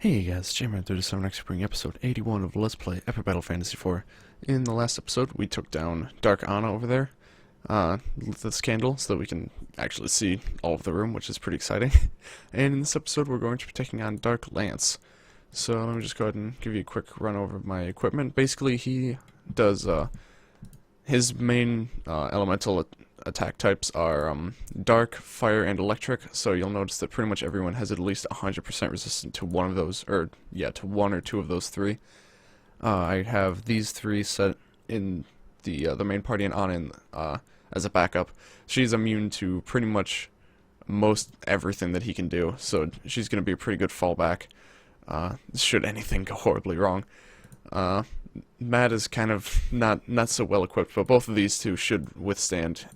Hey guys, JMan37X bringing episode 81 of Let's Play Epic Battle Fantasy 4. In the last episode, we took down Dark Anna over there, with this candle, so that we can actually see all of the room, which is pretty exciting. And in this episode, we're going to be taking on Dark Lance. So let me just go ahead and give you a quick run over of my equipment. Basically, he does, his main elemental attack types are dark, fire, and electric, so you'll notice that pretty much everyone has at least 100% resistant to one of those, or yeah, to one or two of those three. I have these three set in the main party and Anna as a backup. She's immune to pretty much most everything that he can do, so she's going to be a pretty good fallback should anything go horribly wrong. Matt is kind of not so well equipped, but both of these two should withstand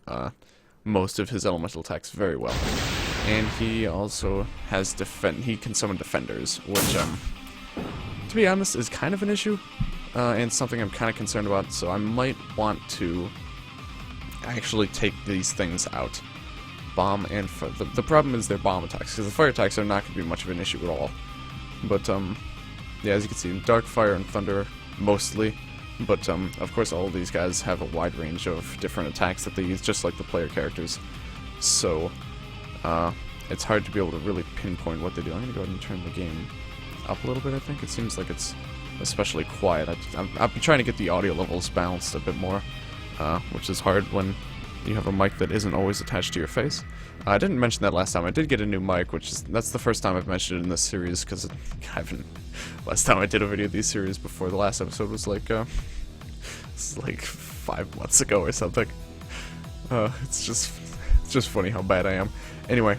most of his elemental attacks very well. And he also has he can summon defenders, which to be honest is kind of an issue, and something I'm kind of concerned about, so I might want to actually take these things out. Bomb and the problem is their bomb attacks, because the fire attacks are not going to be much of an issue at all. But yeah, as you can see, dark, fire, and thunder mostly, but of course all of these guys have a wide range of different attacks that they use, just like the player characters, so it's hard to be able to really pinpoint what they do. I'm going to go ahead and turn the game up a little bit. I think it seems like it's especially quiet. I've been trying to get the audio levels balanced a bit more, which is hard when you have a mic that isn't always attached to your face. I didn't mention that last time. I did get a new mic, that's the first time I've mentioned it in this series, because last time I did a video of these series before the last episode was like, it's like 5 months ago or something. It's just funny how bad I am. Anyway,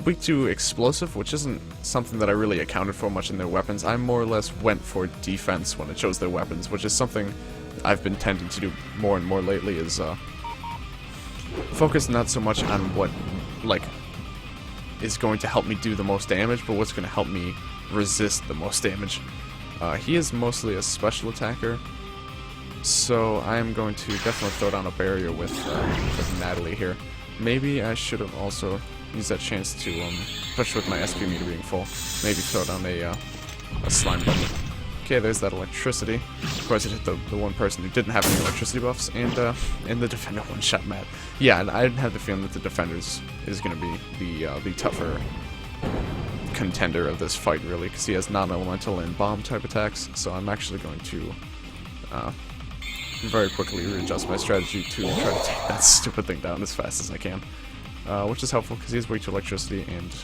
weak to explosive, which isn't something that I really accounted for much in their weapons. I more or less went for defense when it chose their weapons, which is something I've been tending to do more and more lately, is focus not so much on what, like, is going to help me do the most damage, but what's going to help me resist the most damage. He is mostly a special attacker, so I am going to definitely throw down a barrier with Natalie here. Maybe I should have also used that chance to, especially with my SP meter being full, maybe throw down a slime button. Okay, there's that electricity. Of course, it hit the one person who didn't have any electricity buffs, and the defender one-shot Matt. Yeah, and I have the feeling that the defenders is going to be the tougher contender of this fight, really, because he has non-elemental and bomb-type attacks, so I'm actually going to very quickly readjust my strategy to try to take that stupid thing down as fast as I can, which is helpful, because he is weak to electricity, and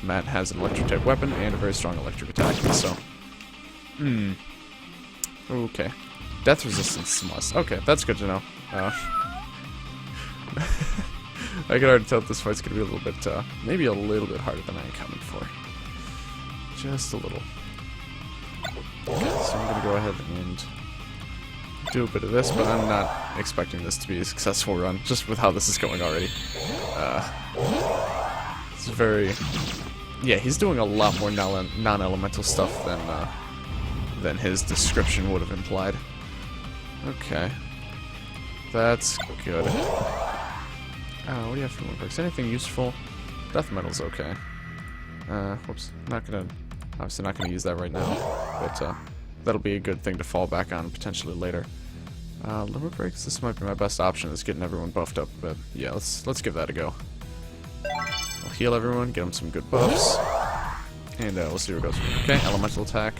Matt has an electric-type weapon and a very strong electric attack, so... Okay. Death resistance must. Okay, that's good to know. I can already tell that this fight's gonna be a little bit, maybe a little bit harder than I accounted for. Just a little. Okay, so I'm gonna go ahead and do a bit of this, but I'm not expecting this to be a successful run, just with how this is going already. It's very... Yeah, he's doing a lot more non-elemental stuff than his description would have implied. Okay. That's good. What do you have for more perks? Anything useful? Death metal's okay. Whoops. Obviously not gonna use that right now, but that'll be a good thing to fall back on potentially later. Limit breaks, this might be my best option, is getting everyone buffed up, but yeah, let's give that a go. I'll heal everyone, get them some good buffs, and we'll see where it goes. Okay, elemental attack.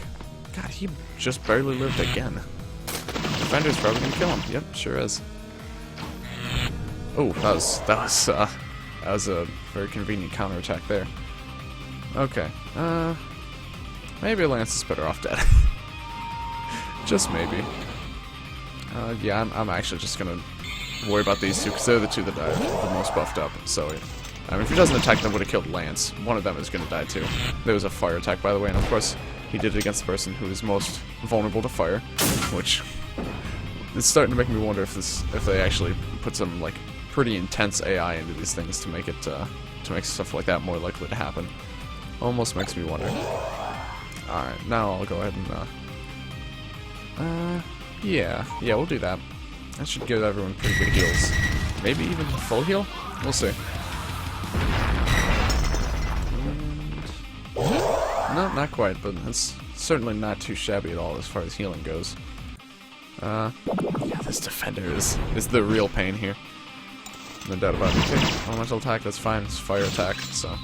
God, he just barely lived again. Defender's probably gonna kill him. Yep, sure is. Oh, that was a very convenient counterattack there. Okay, maybe Lance is better off dead. Just maybe. Yeah, I'm actually just gonna worry about these two, because they're the two that are the most buffed up. So, I mean, if he doesn't attack them, would have killed Lance. One of them is gonna die too. There was a fire attack, by the way, and of course, he did it against the person who is most vulnerable to fire, which is starting to make me wonder if they actually put some, like, pretty intense AI into these things to make it to make stuff like that more likely to happen. Almost makes me wonder. All right, now I'll go ahead and yeah, we'll do that. That should give everyone pretty good heals. Maybe even full heal. We'll see. No, not quite, but it's certainly not too shabby at all as far as healing goes. Yeah, this defender is the real pain here. No doubt about it. Okay, elemental attack, that's fine. It's fire attack, so...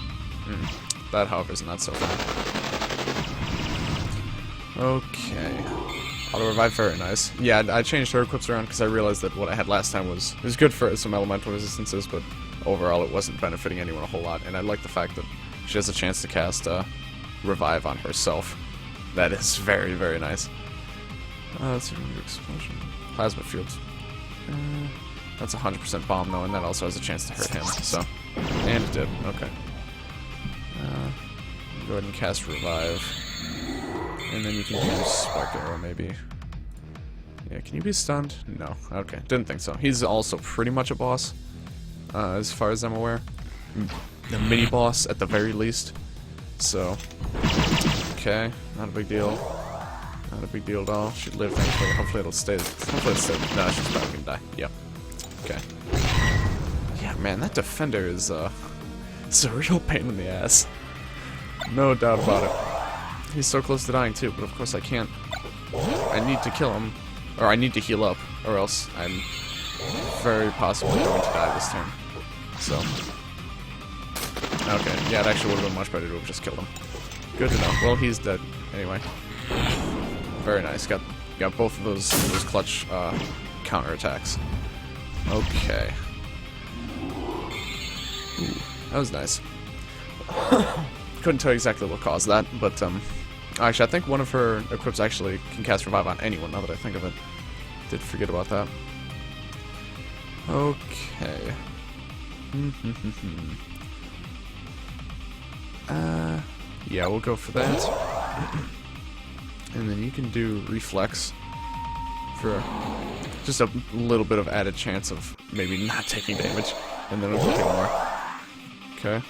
that, however, is not so fun. Okay. Auto revive, very nice. Yeah, I changed her equips around because I realized that what I had last time was good for some elemental resistances, but overall it wasn't benefiting anyone a whole lot, and I like the fact that she has a chance to cast revive on herself. That is very, very nice. Let's see, explosion. Plasma fields. That's 100% bomb though, and that also has a chance to hurt him, so. And it did, okay. Go ahead and cast revive. And then you can use Spark Arrow, maybe. Yeah, can you be stunned? No. Okay, didn't think so. He's also pretty much a boss, as far as I'm aware. The mini-boss, at the very least. So, okay, not a big deal. Not a big deal at all. She lived, thankfully. Hopefully it'll stay. Hopefully it'll stay. No, she's probably gonna die. Yep. Okay. Yeah, man, that defender is, it's a real pain in the ass. No doubt about it. He's so close to dying too, but of course I can't. I need to kill him, or I need to heal up, or else I'm very possibly going to die this turn. So, okay, yeah, it actually would have been much better to have just killed him. Good to know. Well, he's dead anyway. Very nice. Got both of those clutch counter attacks. Okay. Ooh, that was nice. Couldn't tell you exactly what caused that, but actually I think one of her equips actually can cast revive on anyone, now that I think of it. Did forget about that. Okay. Yeah, we'll go for that. And then you can do reflex for just a little bit of added chance of maybe not taking damage, and then it'll take more. Okay.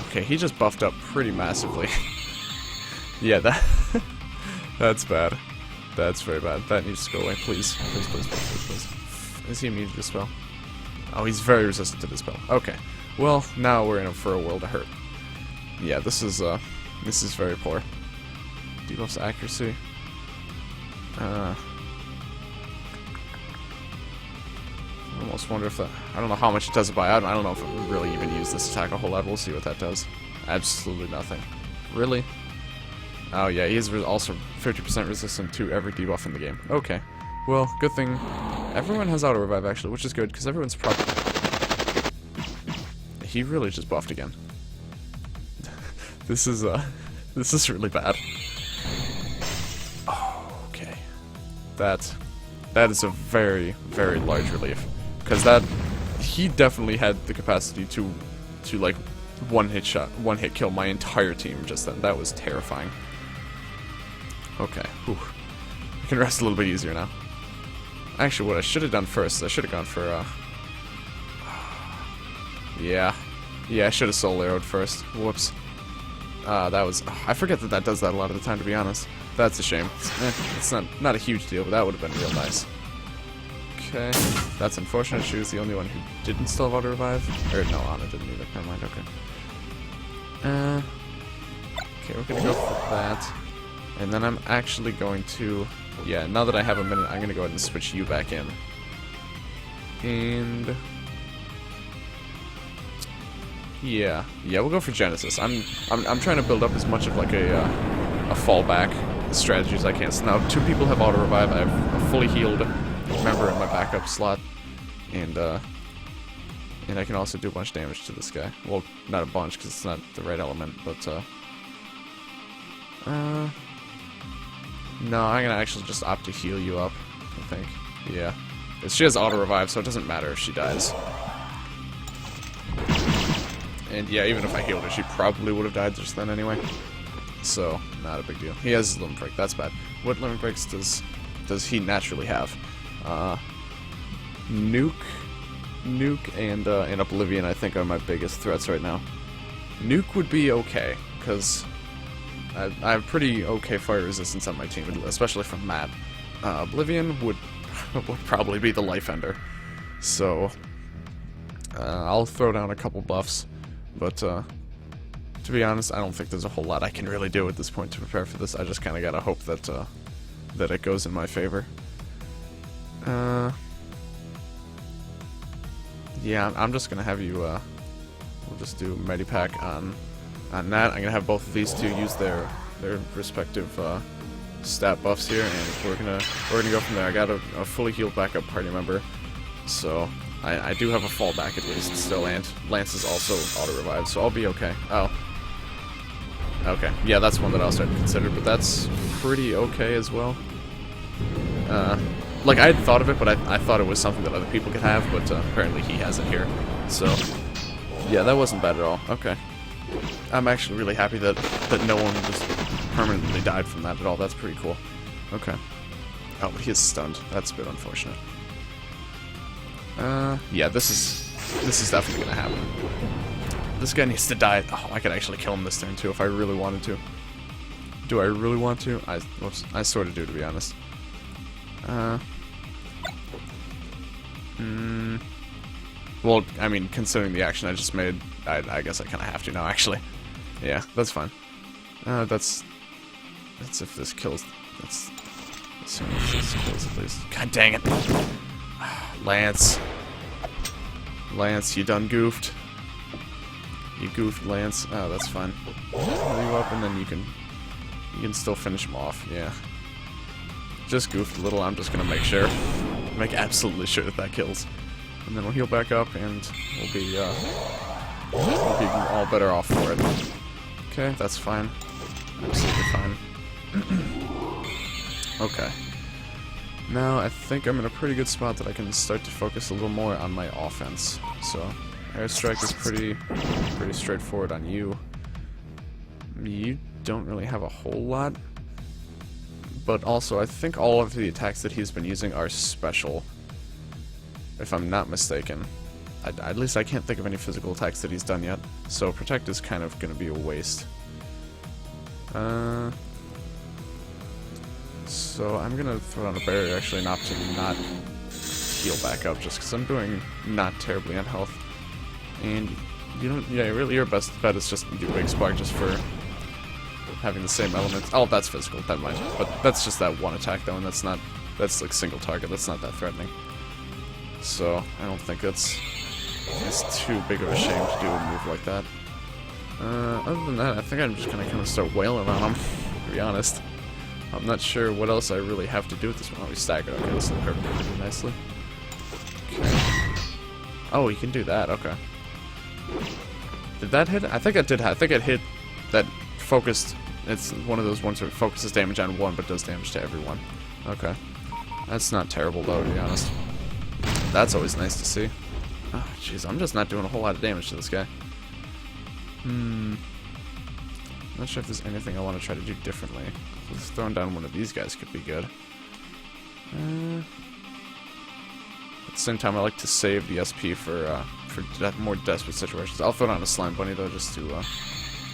Okay, he just buffed up pretty massively. Yeah, that's bad. That's very bad. That needs to go away, please. Please, please, please, please, please. Is he immune to the spell? Oh, he's very resistant to the spell. Okay. Well, now we're in for a world of hurt. Yeah, this is very poor. Debuffs accuracy. I almost wonder if that... I don't know how much it does it by. I don't know if it would really even use this attack a whole lot. We'll see what that does. Absolutely nothing. Really? Oh yeah, he is also 50% resistant to every debuff in the game. Okay. Well, good thing everyone has auto revive actually, which is good because everyone's probably... He really just buffed again. This is really bad. Oh, okay. That is a very, very large relief. Because he definitely had the capacity to like one hit kill my entire team just then. That was terrifying. Okay, whew. I can rest a little bit easier now. Actually, what I should have done first, I should have gone for, yeah, I should have soul arrowed first. Whoops. That was, I forget that does that a lot of the time, to be honest. That's a shame. It's not a huge deal, but that would have been real nice. Okay, that's unfortunate. She was the only one who didn't still have auto revive. Or no, Anna didn't either. Never mind. Okay. Okay, we're gonna go for that, and then I'm actually going to, yeah. Now that I have a minute, I'm gonna go ahead and switch you back in, and yeah, we'll go for Genesis. I'm trying to build up as much of like a fallback strategy as I can. So now 2 people have auto revive. I have a fully healed member in my backup slot, and I can also do a bunch of damage to this guy. Well, not a bunch because it's not the right element, but no, I'm gonna actually just opt to heal you up, I think. Yeah, she has auto revive, so it doesn't matter if she dies. And yeah, even if I healed her, she probably would have died just then anyway. So, not a big deal. He has limit break, that's bad. What limit breaks does he naturally have? Nuke and Oblivion, I think, are my biggest threats right now. Nuke would be okay, because I have pretty okay fire resistance on my team, especially from Matt. Oblivion would probably be the life ender. So, I'll throw down a couple buffs, but To be honest, I don't think there's a whole lot I can really do at this point to prepare for this. I just kind of gotta hope that that it goes in my favor. Yeah, I'm just gonna have you. We'll just do Medipack on that. I'm gonna have both of these two use their respective stat buffs here, and we're gonna go from there. I got a fully healed backup party member, so I do have a fallback at least still, and Lance is also auto revived, so I'll be okay. Oh, okay, yeah, that's one that I was starting to consider, but that's pretty okay as well. Like, I had thought of it, but I thought it was something that other people could have, but apparently he has it here. So, yeah, that wasn't bad at all. Okay. I'm actually really happy that no one just permanently died from that at all. That's pretty cool. Okay. Oh, but he is stunned. That's a bit unfortunate. Yeah, this is definitely gonna happen. This guy needs to die. Oh, I could actually kill him this turn, too, if I really wanted to. Do I really want to? I sort of do, to be honest. Well, I mean, considering the action I just made, I guess I kind of have to now, actually. Yeah, that's fine. That's if this kills. Let's assume if this kills at least. God dang it! Lance, you done goofed. You goofed, Lance. Oh, that's fine. Heal you up, and then you can still finish him off. Yeah. Just goofed a little. I'm just gonna make absolutely sure that kills, and then we'll heal back up, and we'll be all better off for it. Okay, that's fine. Absolutely fine. Okay. Now I think I'm in a pretty good spot that I can start to focus a little more on my offense. So, airstrike is pretty straightforward on you. You don't really have a whole lot. But also, I think all of the attacks that he's been using are special, if I'm not mistaken. At least I can't think of any physical attacks that he's done yet, so Protect is kind of going to be a waste. So I'm going to throw down a barrier, actually, and opt to not heal back up, just because I'm doing not terribly on health. And, you know, yeah, really your best bet is just do Big Spark just for having the same elements. Oh, that's physical, never mind. But that's just that one attack though, and that's like single target, that's not that threatening. So, I don't think it's too big of a shame to do a move like that. Other than that, I think I'm just gonna kind of start wailing on him, to be honest. I'm not sure what else I really have to do at this one. Oh, we staggered. Okay, this will hurt pretty nicely. Okay. Oh, you can do that, okay. Did that hit? I think it did. I think it hit that focused. It's one of those ones where it focuses damage on one, but does damage to everyone. Okay. That's not terrible, though, to be honest. That's always nice to see. Oh, jeez, I'm just not doing a whole lot of damage to this guy. Not sure if there's anything I want to try to do differently. Just throwing down one of these guys could be good. At the same time, I like to save the SP for more desperate situations. I'll throw down a Slime Bunny, though, just to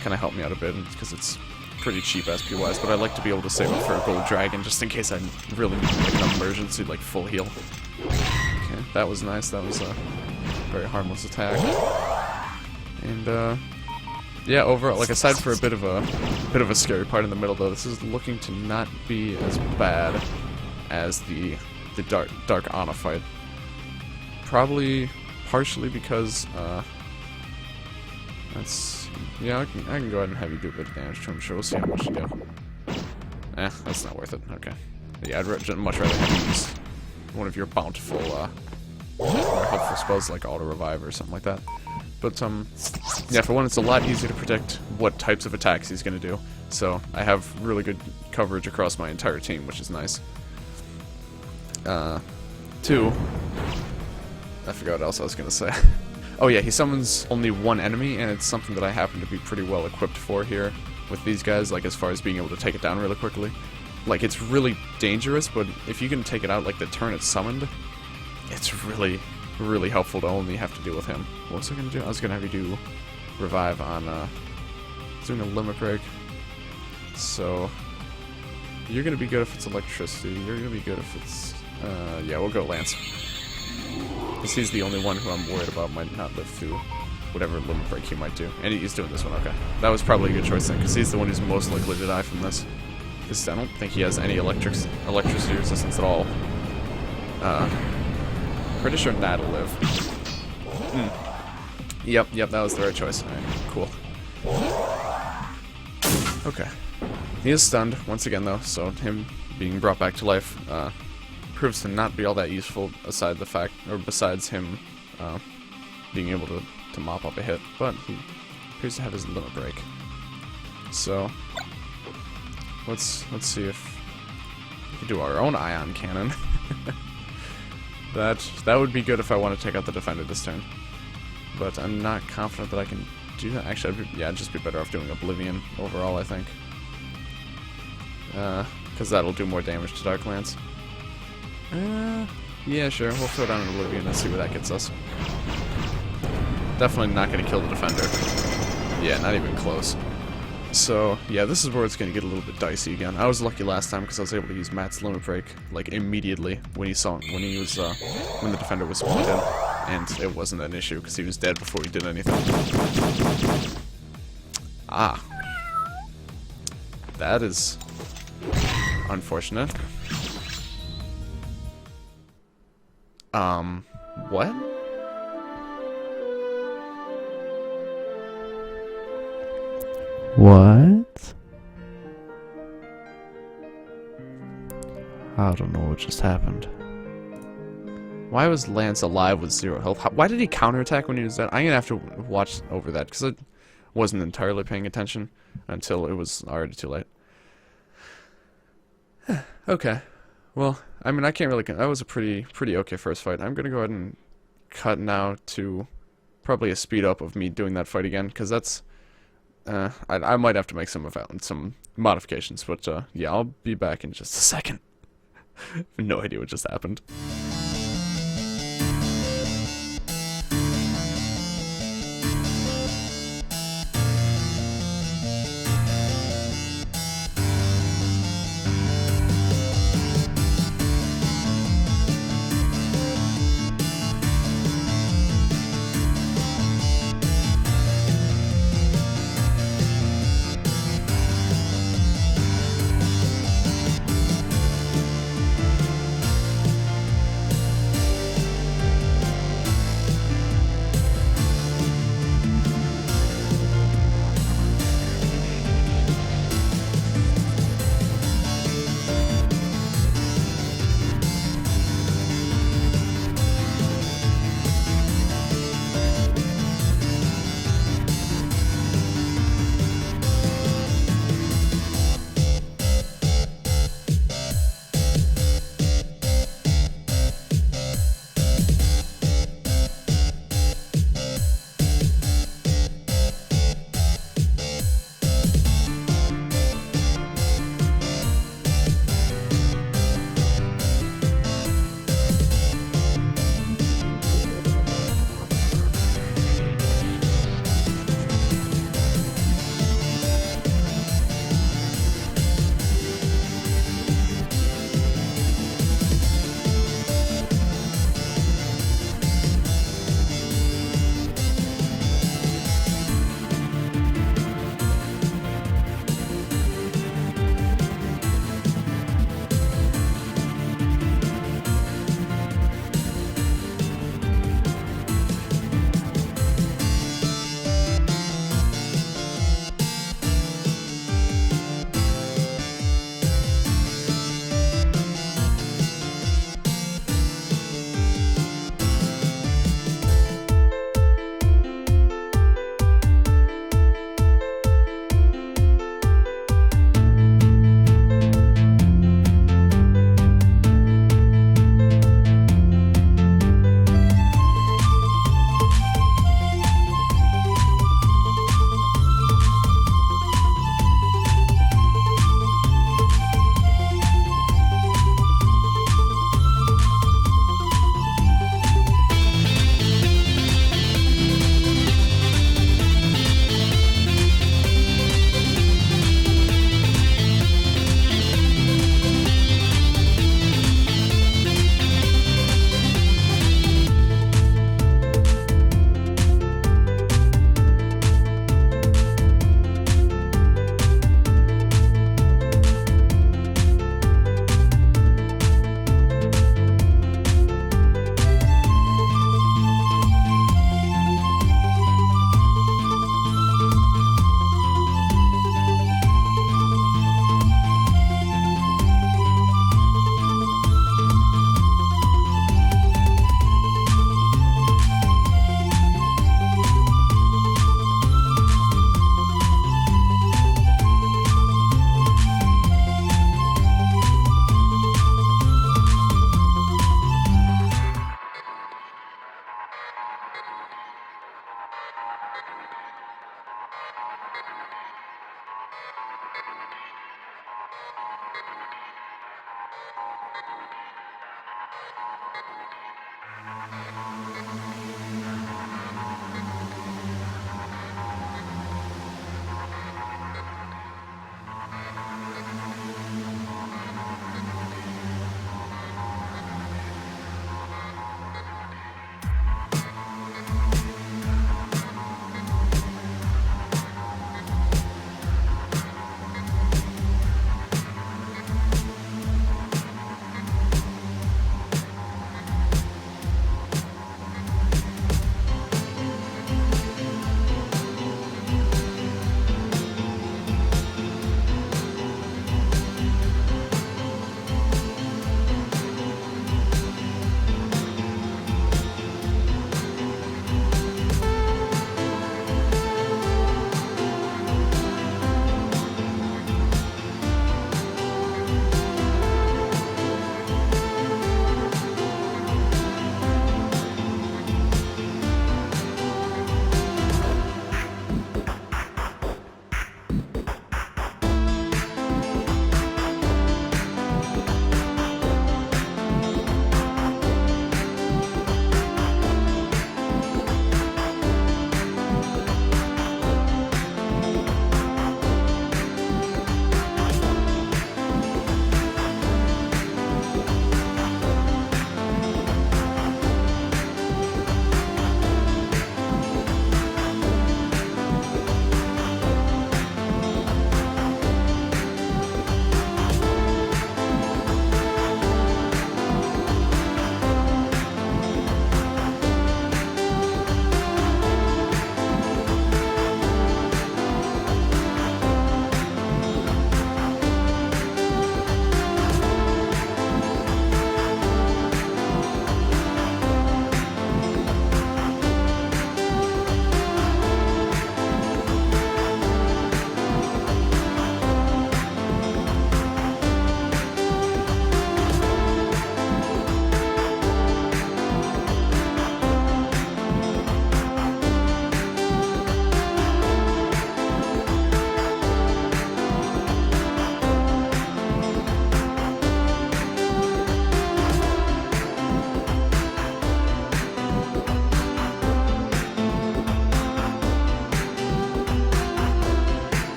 kind of help me out a bit, because it's pretty cheap SP-wise, but I'd like to be able to save it for a Gold Dragon, just in case I really need like an emergency, like full heal. Okay, that was nice. That was a very harmless attack. And yeah, overall, like aside for a bit of a scary part in the middle, though, this is looking to not be as bad as the Dark Ana fight. Probably partially because yeah, I can go ahead and have you do a bit of damage to him. Sure, we'll see how much you do. That's not worth it. Okay. Yeah, I'd much rather have you use one of your bountiful, more helpful spells like Auto Revive or something like that. But, yeah, for one, it's a lot easier to predict what types of attacks he's going to do. So, I have really good coverage across my entire team, which is nice. Two, I forgot what else I was going to say. Oh yeah, he summons only one enemy, and it's something that I happen to be pretty well equipped for here with these guys, like as far as being able to take it down really quickly. Like, it's really dangerous, but if you can take it out like the turn it's summoned, it's really, really helpful to only have to deal with him. What was I going to do? I was going to have you do Revive on, doing a Limit Break. So, you're going to be good if it's Electricity, you're going to be good if it's, yeah, we'll go Lance. Because he's the only one who I'm worried about might not live through whatever limit break he might do. And he's doing this one, okay. That was probably a good choice then, because he's the one who's most likely to die from this. Because I don't think he has any electricity resistance at all. Pretty sure Nat will live. Yep, that was the right choice. Alright, cool. Okay. He is stunned, once again though, so him being brought back to life, proves to not be all that useful besides him, being able to mop up a hit, but he appears to have his limit break. So, let's see if we can do our own ion cannon. That would be good if I want to take out the defender this turn. But I'm not confident that I can do that. Actually, I'd just be better off doing Oblivion overall, I think. Because that'll do more damage to Dark Lance. Yeah, sure. We'll throw down an Oblivion and see where that gets us. Definitely not going to kill the defender. Yeah, not even close. So, yeah, this is where it's going to get a little bit dicey again. I was lucky last time because I was able to use Matt's limit break, like, immediately when the defender was spawned in. And it wasn't an issue because he was dead before he did anything. Ah. That is unfortunate. What? What? I don't know what just happened. Why was Lance alive with 0 health? Why did he counterattack when he was dead? I'm gonna have to watch over that because I wasn't entirely paying attention until it was already too late. Okay. Well, I mean, I can't really... That was a pretty okay first fight. I'm gonna go ahead and cut now to probably a speed up of me doing that fight again, because that's... I might have to make some modifications, but yeah, I'll be back in just a second. I have no idea what just happened.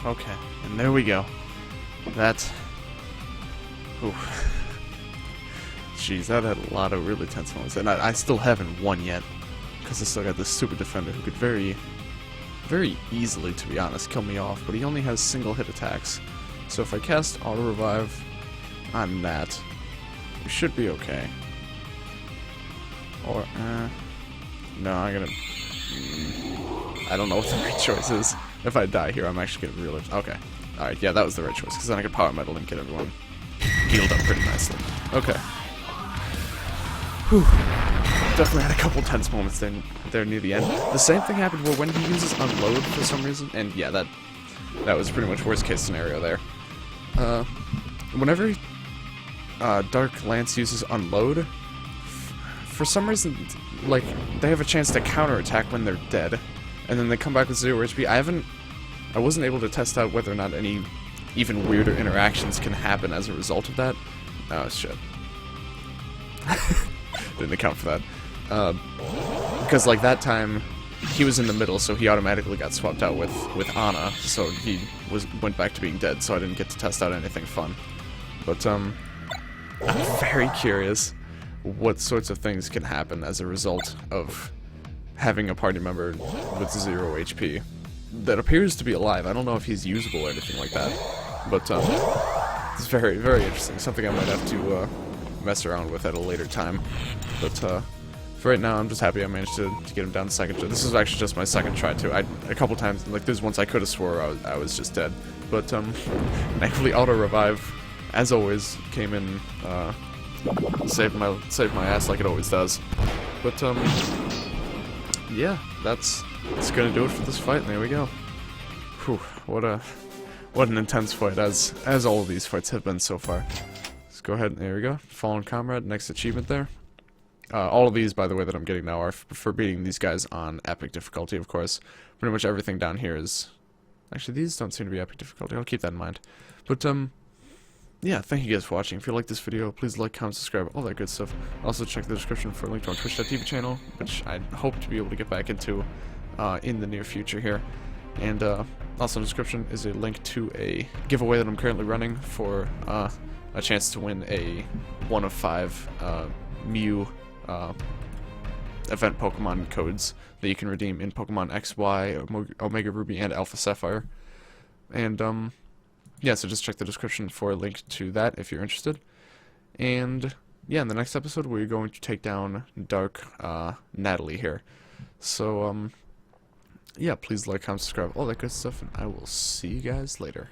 Okay, and there we go. That's... Ooh. Jeez, that had a lot of really tense moments. And I still haven't won yet, because I still got this super defender who could very easily, to be honest, kill me off, but he only has single hit attacks. So if I cast Auto Revive on that, we should be okay. Or, no, I'm gonna... I don't know what the right choice is. If I die here, I'm actually gonna really... Okay. Alright, yeah, that was the right choice, because then I could Power Metal and get everyone healed up pretty nicely. Okay. Whew. Definitely had a couple tense moments there near the end. The same thing happened where when he uses Unload for some reason, and yeah, that was pretty much worst case scenario there. Whenever Dark Lance uses Unload, for some reason, like, they have a chance to counterattack when they're dead, and then they come back with 0 HP. I wasn't able to test out whether or not any even weirder interactions can happen as a result of that. Oh, shit. Didn't account for that. Because, like, that time, he was in the middle, so he automatically got swapped out with Ana, so he went back to being dead, so I didn't get to test out anything fun. But, I'm very curious what sorts of things can happen as a result of having a party member with 0 HP that appears to be alive. I don't know if he's usable or anything like that, but it's very, very interesting. Something I might have to mess around with at a later time. But for right now, I'm just happy I managed to get him down the second try. This is actually just my second try too. A couple times, like there's once I could have swore I was just dead. But thankfully auto revive, as always, came in, saved my ass like it always does. But yeah, that's gonna do it for this fight. And there we go. Whew, what an intense fight, as all of these fights have been so far. Let's go ahead and there we go. Fallen Comrade, next achievement there. All of these, by the way, that I'm getting now are for beating these guys on epic difficulty, of course. Pretty much everything down here is... Actually, these don't seem to be epic difficulty. I'll keep that in mind. But, yeah, thank you guys for watching. If you like this video, please like, comment, subscribe, all that good stuff. Also, check the description for a link to our Twitch.tv channel, which I hope to be able to get back into in the near future here. And, also in the description is a link to a giveaway that I'm currently running for a chance to win a 1 of 5 Mew event Pokemon codes that you can redeem in Pokemon XY, Omega Ruby, and Alpha Sapphire. And yeah, so just check the description for a link to that if you're interested. And yeah, in the next episode we're going to take down Dark Natalie here. So yeah, please like, comment, subscribe, all that good stuff, and I will see you guys later.